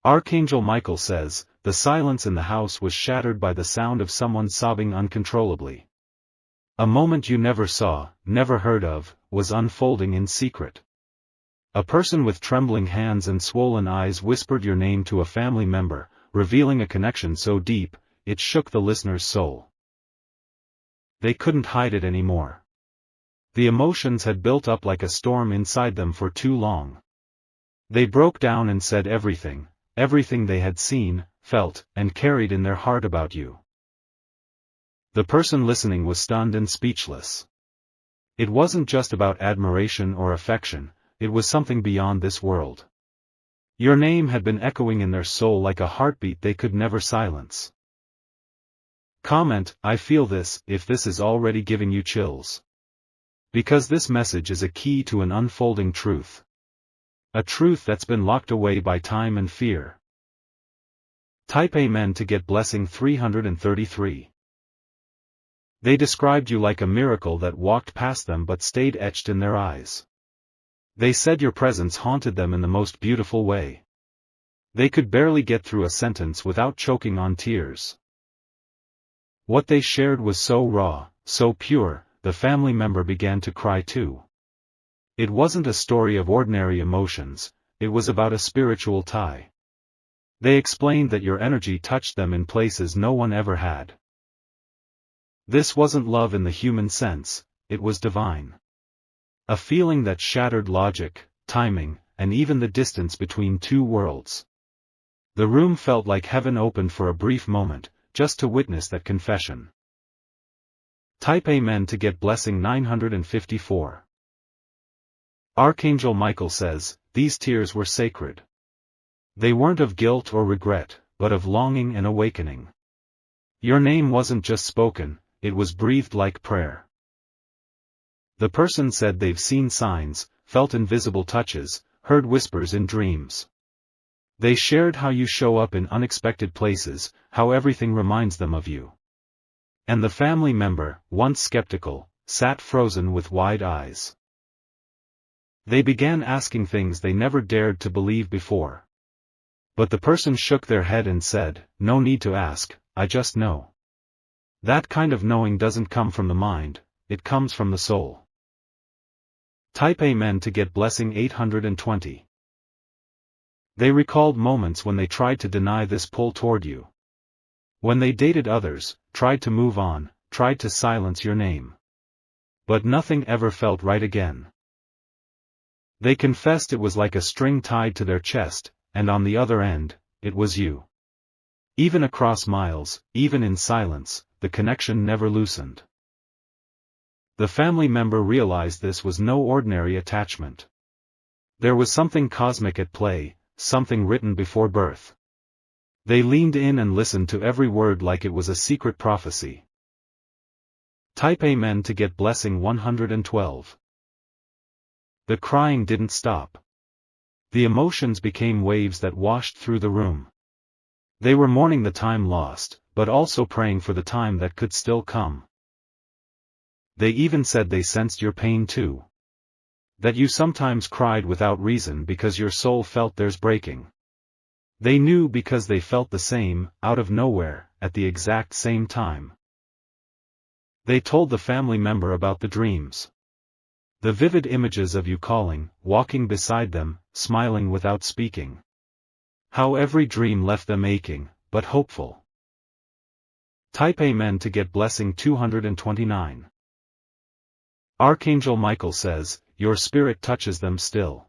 Archangel Michael says, the silence in the house was shattered by the sound of someone sobbing uncontrollably. A moment you never saw, never heard of, was unfolding in secret. A person with trembling hands and swollen eyes whispered your name to a family member, revealing a connection so deep, it shook the listener's soul. They couldn't hide it anymore. The emotions had built up like a storm inside them for too long. They broke down and said everything they had seen, felt, and carried in their heart about you. The person listening was stunned and speechless. It wasn't just about admiration or affection, it was something beyond this world. Your name had been echoing in their soul like a heartbeat they could never silence. Comment, I feel this, if this is already giving you chills. Because this message is a key to an unfolding truth. A truth that's been locked away by time and fear. Type Amen to get blessing 333. They described you like a miracle that walked past them but stayed etched in their eyes. They said your presence haunted them in the most beautiful way. They could barely get through a sentence without choking on tears. What they shared was so raw, so pure, the family member began to cry too. It wasn't a story of ordinary emotions, it was about a spiritual tie. They explained that your energy touched them in places no one ever had. This wasn't love in the human sense, it was divine. A feeling that shattered logic, timing, and even the distance between two worlds. The room felt like heaven opened for a brief moment, just to witness that confession. Type Amen to get blessing 954. Archangel Michael says, these tears were sacred. They weren't of guilt or regret, but of longing and awakening. Your name wasn't just spoken, it was breathed like prayer. The person said they've seen signs, felt invisible touches, heard whispers in dreams. They shared how you show up in unexpected places, how everything reminds them of you. And the family member, once skeptical, sat frozen with wide eyes. They began asking things they never dared to believe before. But the person shook their head and said, no need to ask, I just know. That kind of knowing doesn't come from the mind, it comes from the soul. Type Amen to get blessing 820. They recalled moments when they tried to deny this pull toward you. When they dated others, tried to move on, tried to silence your name. But nothing ever felt right again. They confessed it was like a string tied to their chest, and on the other end, it was you. Even across miles, even in silence, the connection never loosened. The family member realized this was no ordinary attachment. There was something cosmic at play, something written before birth. They leaned in and listened to every word like it was a secret prophecy. Type Amen to get blessing 112. The crying didn't stop. The emotions became waves that washed through the room. They were mourning the time lost, but also praying for the time that could still come. They even said they sensed your pain too. That you sometimes cried without reason because your soul felt theirs breaking. They knew because they felt the same, out of nowhere, at the exact same time. They told the family member about the dreams. The vivid images of you calling, walking beside them, smiling without speaking. How every dream left them aching, but hopeful. Type Amen to get blessing 229. Archangel Michael says, your spirit touches them still.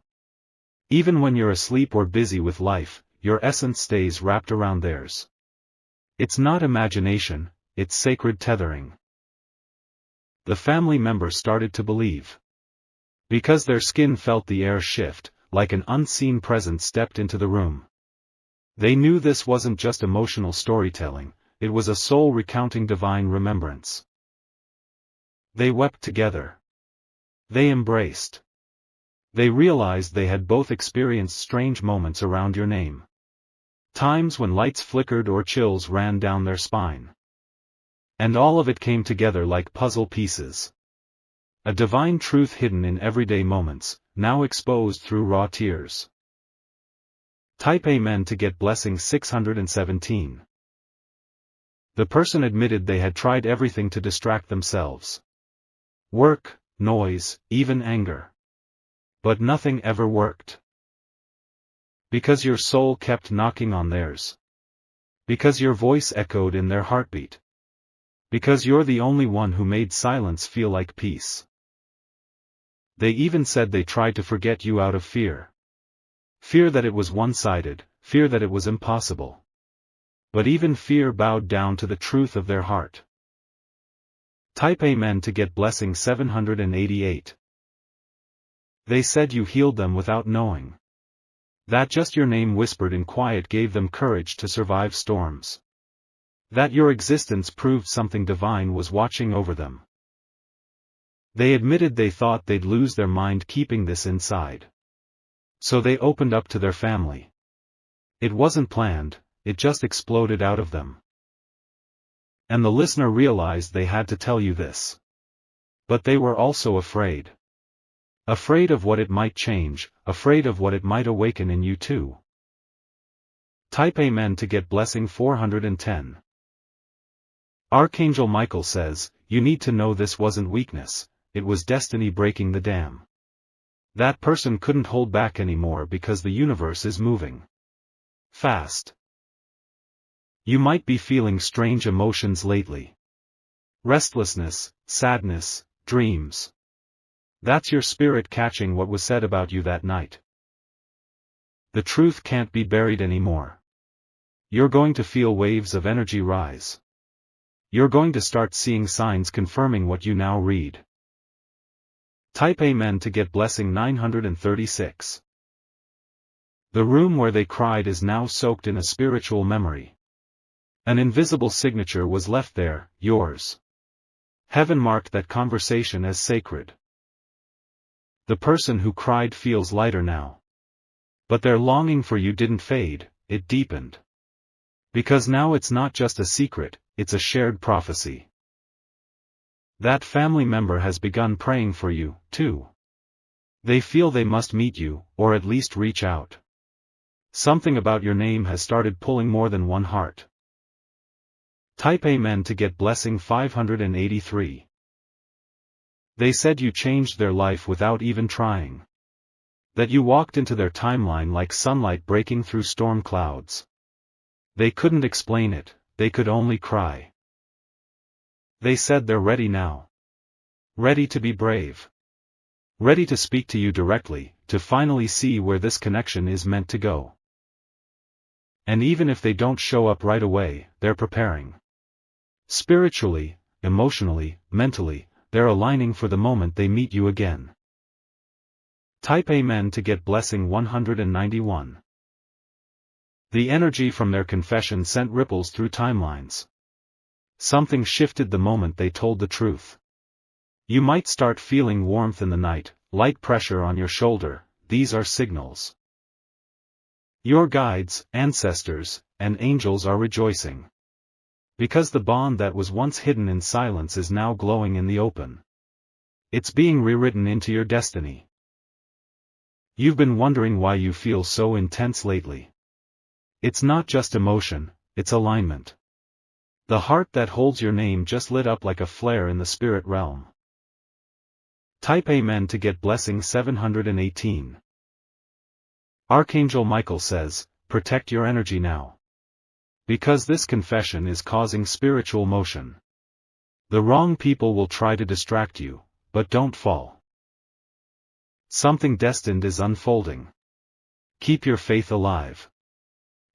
Even when you're asleep or busy with life, your essence stays wrapped around theirs. It's not imagination, it's sacred tethering. The family member started to believe. Because their skin felt the air shift, like an unseen presence stepped into the room. They knew this wasn't just emotional storytelling, it was a soul recounting divine remembrance. They wept together. They embraced. They realized they had both experienced strange moments around your name. Times when lights flickered or chills ran down their spine. And all of it came together like puzzle pieces. A divine truth hidden in everyday moments, now exposed through raw tears. Type Amen to get blessing 617. The person admitted they had tried everything to distract themselves. Work, noise, even anger. But nothing ever worked. Because your soul kept knocking on theirs. Because your voice echoed in their heartbeat. Because you're the only one who made silence feel like peace. They even said they tried to forget you out of fear. Fear that it was one-sided, fear that it was impossible. But even fear bowed down to the truth of their heart. Type Amen to get blessing 788. They said you healed them without knowing. That just your name whispered in quiet gave them courage to survive storms. That your existence proved something divine was watching over them. They admitted they thought they'd lose their mind keeping this inside. So they opened up to their family. It wasn't planned, it just exploded out of them. And the listener realized they had to tell you this. But they were also afraid. Afraid of what it might change, afraid of what it might awaken in you too. Type Amen to get blessing 410. Archangel Michael says, you need to know this wasn't weakness, it was destiny breaking the dam. That person couldn't hold back anymore because the universe is moving fast. You might be feeling strange emotions lately. Restlessness, sadness, dreams. That's your spirit catching what was said about you that night. The truth can't be buried anymore. You're going to feel waves of energy rise. You're going to start seeing signs confirming what you now read. Type Amen to get blessing 936. The room where they cried is now soaked in a spiritual memory. An invisible signature was left there, yours. Heaven marked that conversation as sacred. The person who cried feels lighter now. But their longing for you didn't fade, it deepened. Because now it's not just a secret, it's a shared prophecy. That family member has begun praying for you, too. They feel they must meet you, or at least reach out. Something about your name has started pulling more than one heart. Type Amen to get blessing 583. They said you changed their life without even trying. That you walked into their timeline like sunlight breaking through storm clouds. They couldn't explain it, they could only cry. They said they're ready now. Ready to be brave. Ready to speak to you directly, to finally see where this connection is meant to go. And even if they don't show up right away, they're preparing. Spiritually, emotionally, mentally, they're aligning for the moment they meet you again. Type Amen to get blessing 191. The energy from their confession sent ripples through timelines. Something shifted the moment they told the truth. You might start feeling warmth in the night, light pressure on your shoulder, these are signals. Your guides, ancestors, and angels are rejoicing. Because the bond that was once hidden in silence is now glowing in the open. It's being rewritten into your destiny. You've been wondering why you feel so intense lately. It's not just emotion, it's alignment. The heart that holds your name just lit up like a flare in the spirit realm. Type Amen to get blessing 718. Archangel Michael says, protect your energy now. Because this confession is causing spiritual motion. The wrong people will try to distract you, but don't fall. Something destined is unfolding. Keep your faith alive.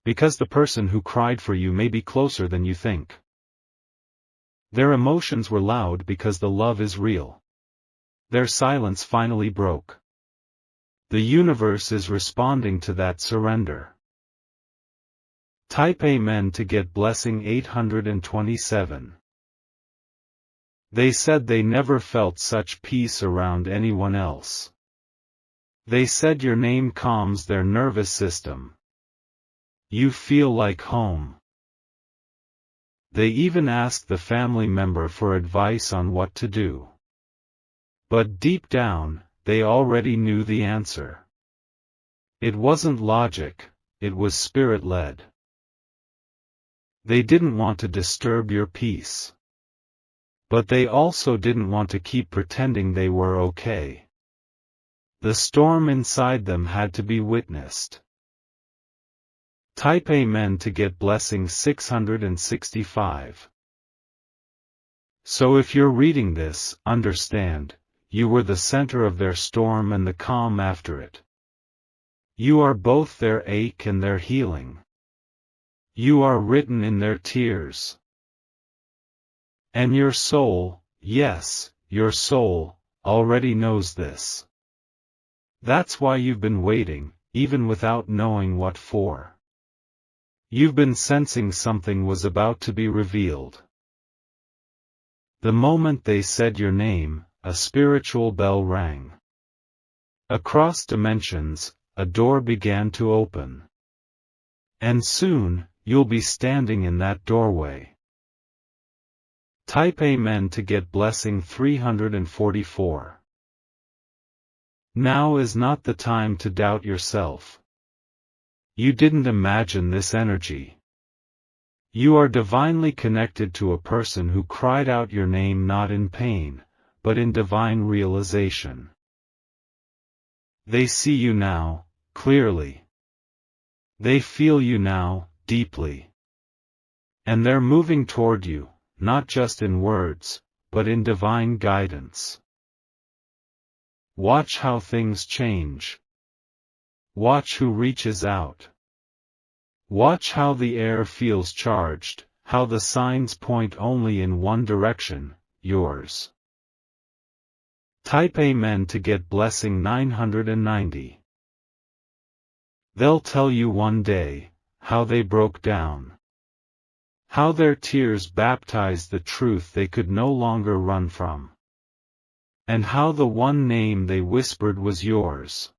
Because the person who cried for you may be closer than you think. Their emotions were loud because the love is real. Their silence finally broke. The universe is responding to that surrender. Type Amen to get blessing 827. They said they never felt such peace around anyone else. They said your name calms their nervous system. You feel like home. They even asked the family member for advice on what to do. But deep down, they already knew the answer. It wasn't logic, it was spirit-led. They didn't want to disturb your peace. But they also didn't want to keep pretending they were okay. The storm inside them had to be witnessed. Type Amen to get blessing 665. So if you're reading this, understand, you were the center of their storm and the calm after it. You are both their ache and their healing. You are written in their tears. And your soul, yes, your soul, already knows this. That's why you've been waiting, even without knowing what for. You've been sensing something was about to be revealed. The moment they said your name, a spiritual bell rang. Across dimensions, a door began to open. And soon, you'll be standing in that doorway. Type Amen to get blessing 344. Now is not the time to doubt yourself. You didn't imagine this energy. You are divinely connected to a person who cried out your name not in pain, but in divine realization. They see you now, clearly. They feel you now, deeply. And they're moving toward you, not just in words, but in divine guidance. Watch how things change. Watch who reaches out. Watch how the air feels charged, how the signs point only in one direction, yours. Type Amen to get blessing 990. They'll tell you one day, how they broke down. How their tears baptized the truth they could no longer run from. And how the one name they whispered was yours.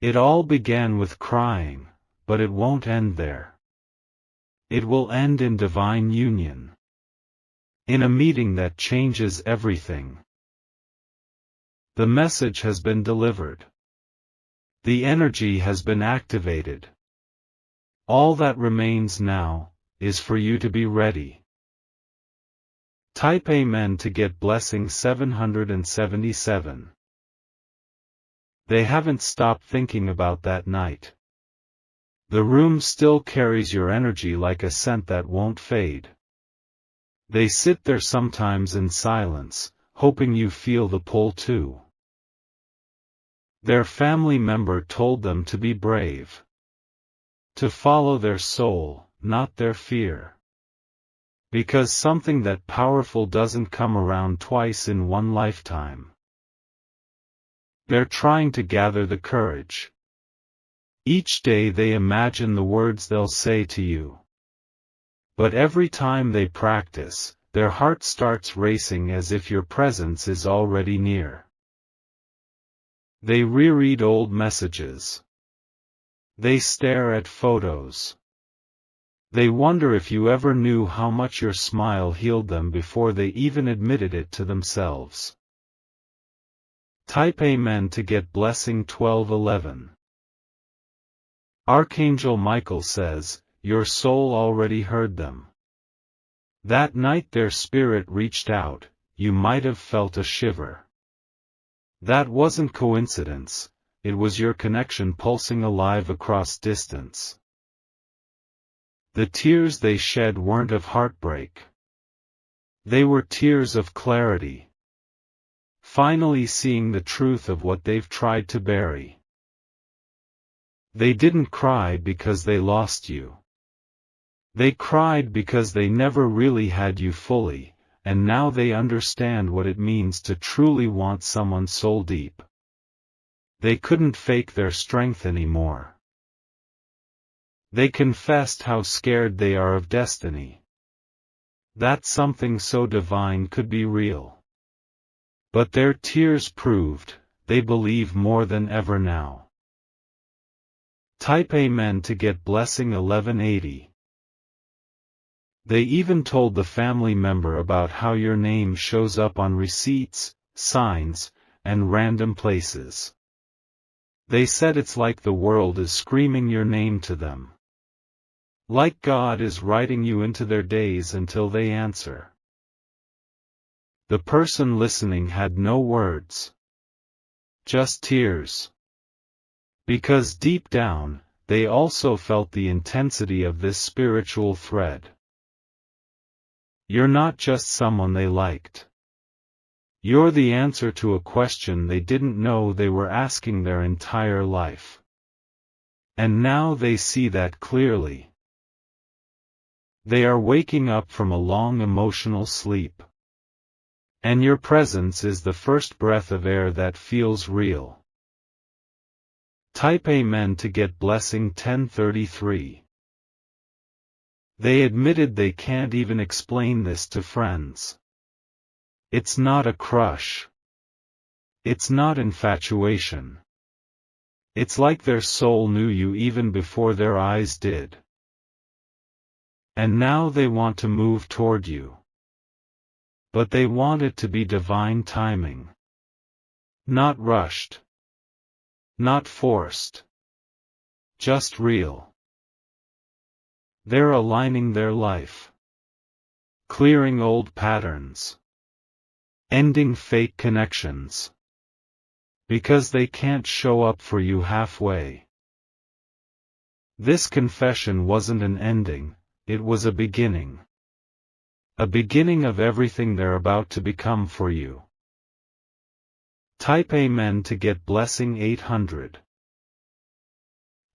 It all began with crying, but it won't end there. It will end in divine union. In a meeting that changes everything. The message has been delivered. The energy has been activated. All that remains now, is for you to be ready. Type Amen to get blessing 777. They haven't stopped thinking about that night. The room still carries your energy like a scent that won't fade. They sit there sometimes in silence, hoping you feel the pull too. Their family member told them to be brave. To follow their soul, not their fear. Because something that powerful doesn't come around twice in one lifetime. They're trying to gather the courage. Each day they imagine the words they'll say to you. But every time they practice, their heart starts racing as if your presence is already near. They reread old messages. They stare at photos. They wonder if you ever knew how much your smile healed them before they even admitted it to themselves. Type Amen to get blessing 1211. Archangel Michael says, your soul already heard them. That night their spirit reached out, you might have felt a shiver. That wasn't coincidence, it was your connection pulsing alive across distance. The tears they shed weren't of heartbreak. They were tears of clarity. Finally seeing the truth of what they've tried to bury. They didn't cry because they lost you. They cried because they never really had you fully, and now they understand what it means to truly want someone soul deep. They couldn't fake their strength anymore. They confessed how scared they are of destiny. That something so divine could be real. But their tears proved, they believe more than ever now. Type Amen to get blessing 1180. They even told the family member about how your name shows up on receipts, signs, and random places. They said it's like the world is screaming your name to them. Like God is writing you into their days until they answer. The person listening had no words. Just tears. Because deep down, they also felt the intensity of this spiritual thread. You're not just someone they liked. You're the answer to a question they didn't know they were asking their entire life. And now they see that clearly. They are waking up from a long emotional sleep. And your presence is the first breath of air that feels real. Type Amen to get blessing 1033. They admitted they can't even explain this to friends. It's not a crush. It's not infatuation. It's like their soul knew you even before their eyes did. And now they want to move toward you. But they want it to be divine timing. Not rushed. Not forced. Just real. They're aligning their life. Clearing old patterns. Ending fake connections. Because they can't show up for you halfway. This confession wasn't an ending, it was a beginning. A beginning of everything they're about to become for you. Type Amen to get blessing 800.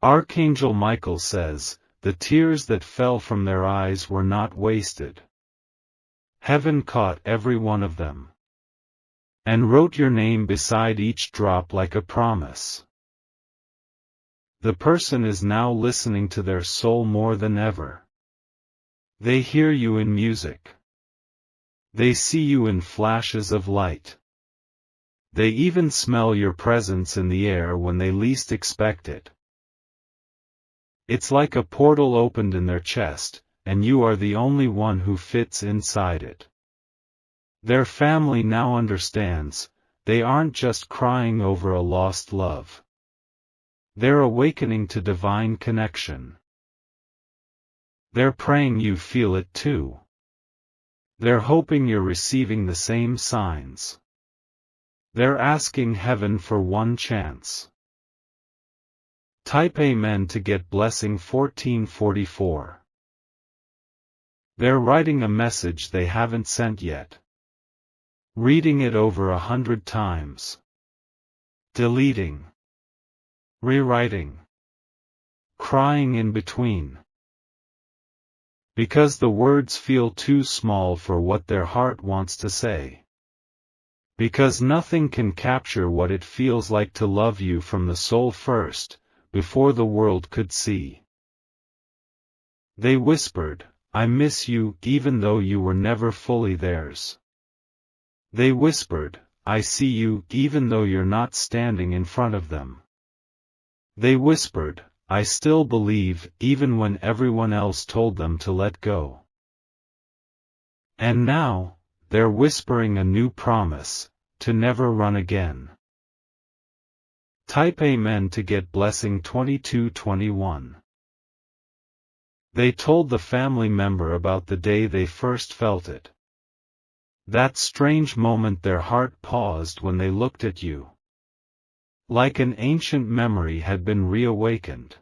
Archangel Michael says, the tears that fell from their eyes were not wasted. Heaven caught every one of them. And wrote your name beside each drop like a promise. The person is now listening to their soul more than ever. They hear you in music. They see you in flashes of light. They even smell your presence in the air when they least expect it. It's like a portal opened in their chest, and you are the only one who fits inside it. Their family now understands, they aren't just crying over a lost love. They're awakening to divine connection. They're praying you feel it too. They're hoping you're receiving the same signs. They're asking heaven for one chance. Type Amen to get blessing 1444. They're writing a message they haven't sent yet. Reading it over 100 times. Deleting. Rewriting. Crying in between. Because the words feel too small for what their heart wants to say. Because nothing can capture what it feels like to love you from the soul first, before the world could see. They whispered, I miss you, even though you were never fully theirs. They whispered, I see you, even though you're not standing in front of them. They whispered, I still believe, even when everyone else told them to let go. And now, they're whispering a new promise, to never run again. Type Amen to get blessing 2221. They told the family member about the day they first felt it. That strange moment their heart paused when they looked at you. Like an ancient memory had been reawakened.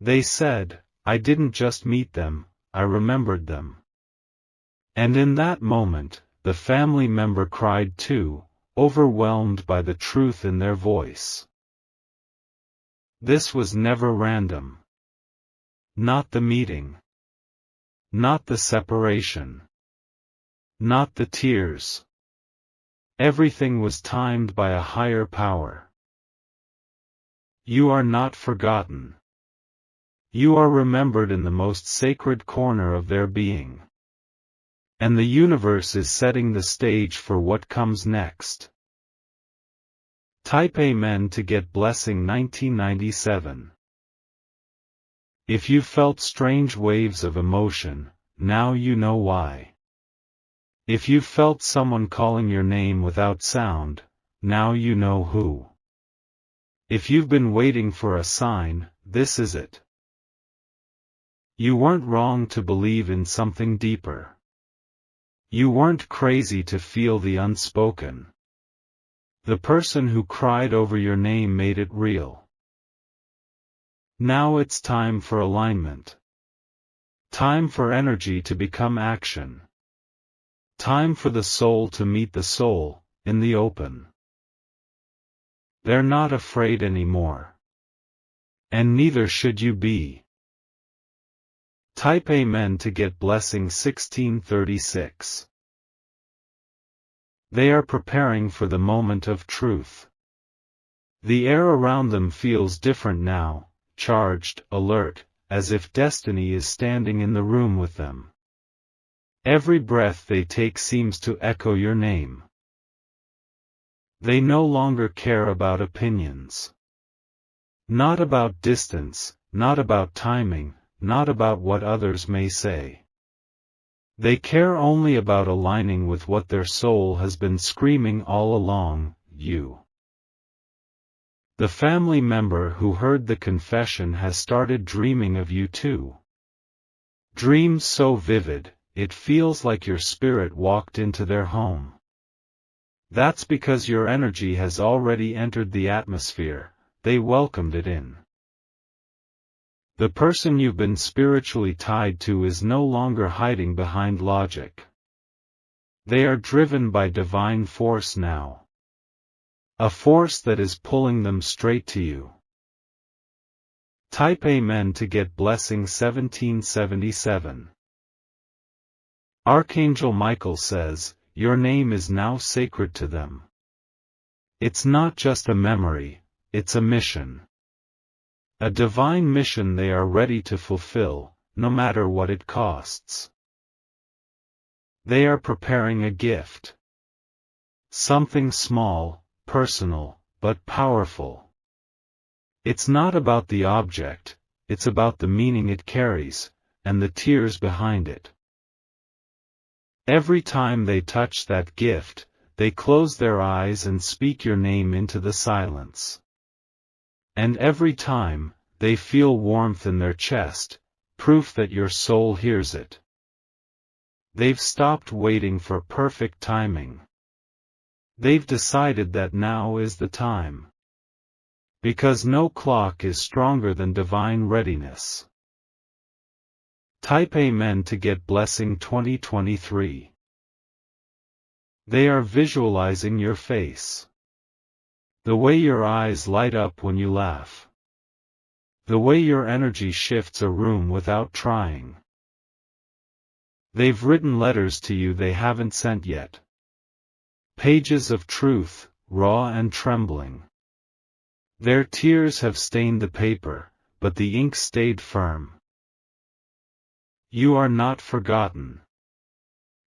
They said, I didn't just meet them, I remembered them. And in that moment, the family member cried too, overwhelmed by the truth in their voice. This was never random. Not the meeting. Not the separation. Not the tears. Everything was timed by a higher power. You are not forgotten. You are remembered in the most sacred corner of their being. And the universe is setting the stage for what comes next. Type Amen to get blessing 1997. If you felt strange waves of emotion, now you know why. If you felt someone calling your name without sound, now you know who. If you've been waiting for a sign, this is it. You weren't wrong to believe in something deeper. You weren't crazy to feel the unspoken. The person who cried over your name made it real. Now it's time for alignment. Time for energy to become action. Time for the soul to meet the soul, in the open. They're not afraid anymore. And neither should you be. Type Amen to get blessing 1636. They are preparing for the moment of truth. The air around them feels different now, charged, alert, as if destiny is standing in the room with them. Every breath they take seems to echo your name. They no longer care about opinions. Not about distance, not about timing, not about what others may say. They care only about aligning with what their soul has been screaming all along, you. The family member who heard the confession has started dreaming of you too. Dreams so vivid, it feels like your spirit walked into their home. That's because your energy has already entered the atmosphere, they welcomed it in. The person you've been spiritually tied to is no longer hiding behind logic. They are driven by divine force now. A force that is pulling them straight to you. Type Amen to get blessing 1777. Archangel Michael says, your name is now sacred to them. It's not just a memory, it's a mission. A divine mission they are ready to fulfill, no matter what it costs. They are preparing a gift. Something small, personal, but powerful. It's not about the object, it's about the meaning it carries, and the tears behind it. Every time they touch that gift, they close their eyes and speak your name into the silence. And every time, they feel warmth in their chest, proof that your soul hears it. They've stopped waiting for perfect timing. They've decided that now is the time. Because no clock is stronger than divine readiness. Type Amen to get blessing 2023. They are visualizing your face. The way your eyes light up when you laugh. The way your energy shifts a room without trying. They've written letters to you they haven't sent yet. Pages of truth, raw and trembling. Their tears have stained the paper, but the ink stayed firm. You are not forgotten.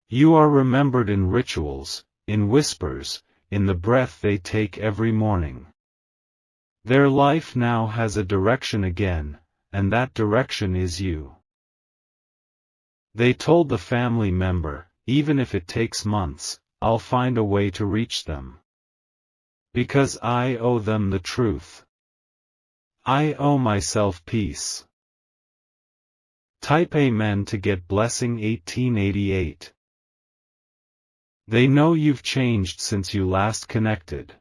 You are remembered in rituals, in whispers, in the breath they take every morning. Their life now has a direction again, and that direction is you. They told the family member, even if it takes months, I'll find a way to reach them. Because I owe them the truth. I owe myself peace. Type Amen to get blessing 1888. They know you've changed since you last connected.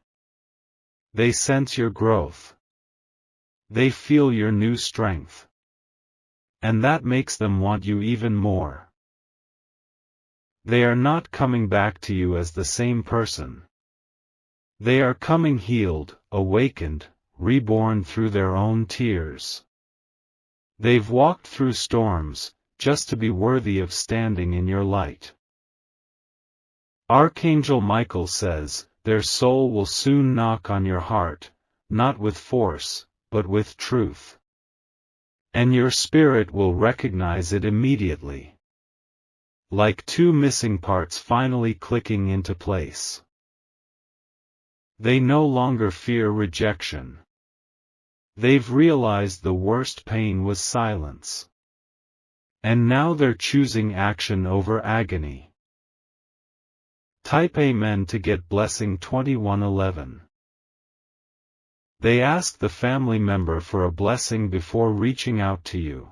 They sense your growth. They feel your new strength. And that makes them want you even more. They are not coming back to you as the same person. They are coming healed, awakened, reborn through their own tears. They've walked through storms, just to be worthy of standing in your light. Archangel Michael says, their soul will soon knock on your heart, not with force, but with truth. And your spirit will recognize it immediately. Like two missing parts finally clicking into place. They no longer fear rejection. They've realized the worst pain was silence. And now they're choosing action over agony. Type Amen to get blessing 2111. They asked the family member for a blessing before reaching out to you.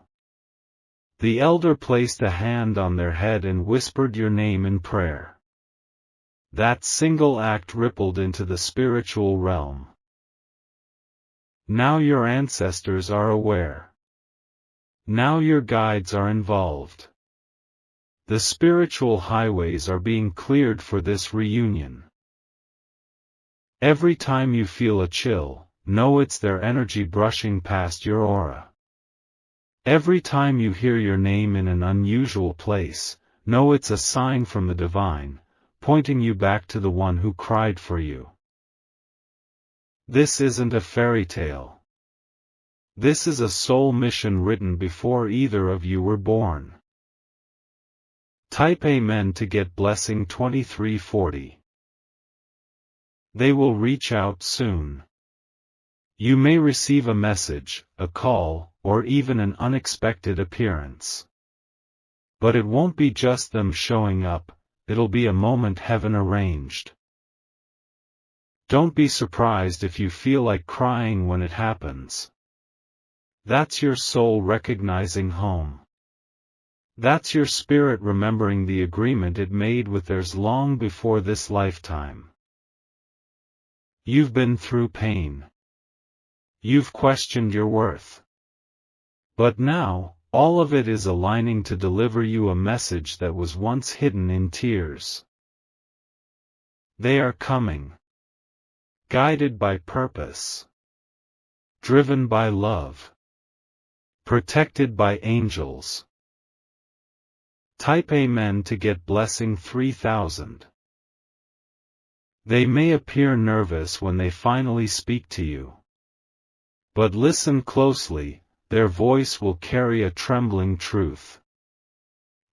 The elder placed a hand on their head and whispered your name in prayer. That single act rippled into the spiritual realm. Now your ancestors are aware. Now your guides are involved. The spiritual highways are being cleared for this reunion. Every time you feel a chill, know it's their energy brushing past your aura. Every time you hear your name in an unusual place, know it's a sign from the divine, pointing you back to the one who cried for you. This isn't a fairy tale. This is a soul mission written before either of you were born. Type Amen to get blessing 2340. They will reach out soon. You may receive a message, a call, or even an unexpected appearance. But it won't be just them showing up, it'll be a moment heaven arranged. Don't be surprised if you feel like crying when it happens. That's your soul recognizing home. That's your spirit remembering the agreement it made with theirs long before this lifetime. You've been through pain. You've questioned your worth. But now, all of it is aligning to deliver you a message that was once hidden in tears. They are coming. Guided by purpose. Driven by love. Protected by angels. Type Amen to get blessing 3000. They may appear nervous when they finally speak to you. But listen closely, their voice will carry a trembling truth.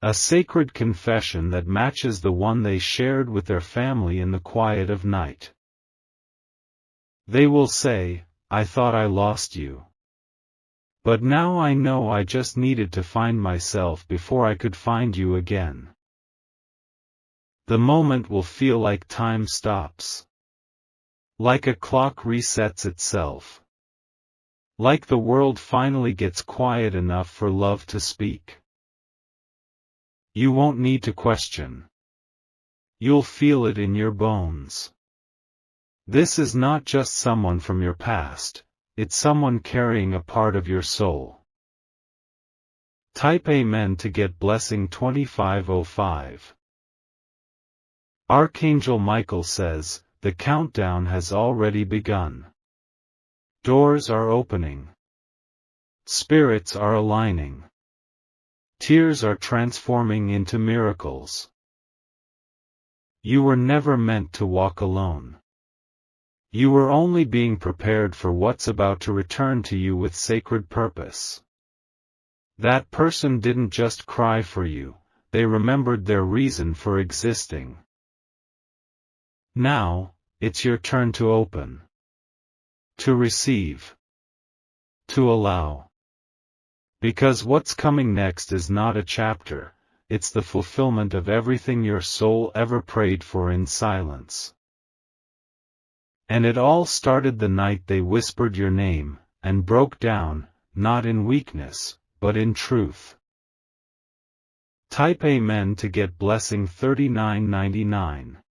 A sacred confession that matches the one they shared with their family in the quiet of night. They will say, I thought I lost you. But now I know I just needed to find myself before I could find you again. The moment will feel like time stops. Like a clock resets itself. Like the world finally gets quiet enough for love to speak. You won't need to question. You'll feel it in your bones. This is not just someone from your past, it's someone carrying a part of your soul. Type Amen to get blessing 2505. Archangel Michael says, the countdown has already begun. Doors are opening. Spirits are aligning. Tears are transforming into miracles. You were never meant to walk alone. You were only being prepared for what's about to return to you with sacred purpose. That person didn't just cry for you, they remembered their reason for existing. Now, it's your turn to open. To receive. To allow. Because what's coming next is not a chapter, it's the fulfillment of everything your soul ever prayed for in silence. And it all started the night they whispered your name, and broke down, not in weakness, but in truth. Type Amen to get blessing 3999.